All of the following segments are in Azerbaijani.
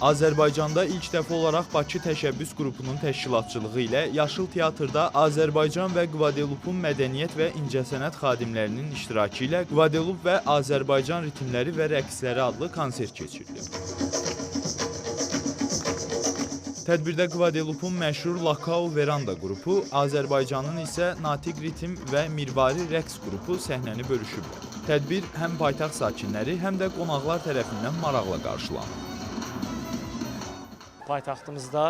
Azərbaycanda ilk dəfə olaraq Bakı Təşəbbüs qrupunun təşkilatçılığı ilə Yaşıl Teatrda Azərbaycan və Qvadelupun mədəniyyət və incəsənət xadimlərinin iştirakı ilə Qvadelup və Azərbaycan ritmləri və rəqsləri adlı konsert keçirilib. Tədbirdə Qvadelupun məşhur Lakao Veranda qrupu, Azərbaycanın isə Natiq Ritm və Mirvari rəqs qrupu səhnəni bölüşüblər. Tədbir həm paytaxt sakinləri, həm də qonaqlar tərəfindən maraqla qarşılanıb. Paytaxtımızda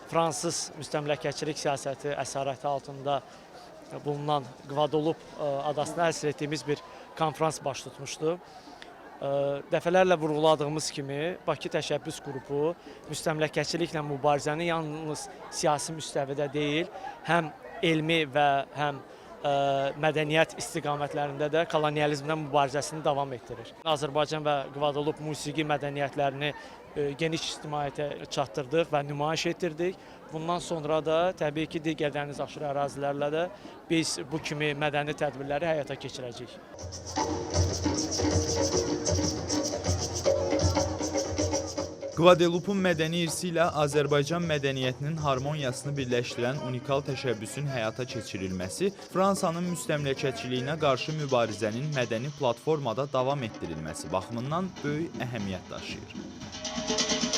Fransız müstəmləkəçilik siyasəti əsarəti altında bulunan Qvadelup adasına həsr etdiyimiz bir konfrans baş tutmuşdu. Dəfələrlə vurğuladığımız kimi Bakı Təşəbbüs qrupu müstəmləkəçiliklə mübarizəni yalnız siyasi müstəvidə deyil, həm elmi və həm mədəniyyət istiqamətlərində də kolonializmlə mübarizəsini davam etdirir. Azərbaycan və Qvadelup musiqi mədəniyyətlərini geniş ictimaiyyətə çatdırdıq və nümayiş etdirdik. Bundan sonra da təbii ki, digər dəniz aşırı ərazilərlə də biz bu kimi mədəni tədbirləri həyata keçirəcəyik. Qvadelupun mədəni irsi ilə Azərbaycan mədəniyyətinin harmoniyasını birləşdirən unikal təşəbbüsün həyata keçirilməsi Fransanın müstəmləkəçiliyinə qarşı mübarizənin mədəni platformada davam etdirilməsi baxımından böyük əhəmiyyət daşıyır.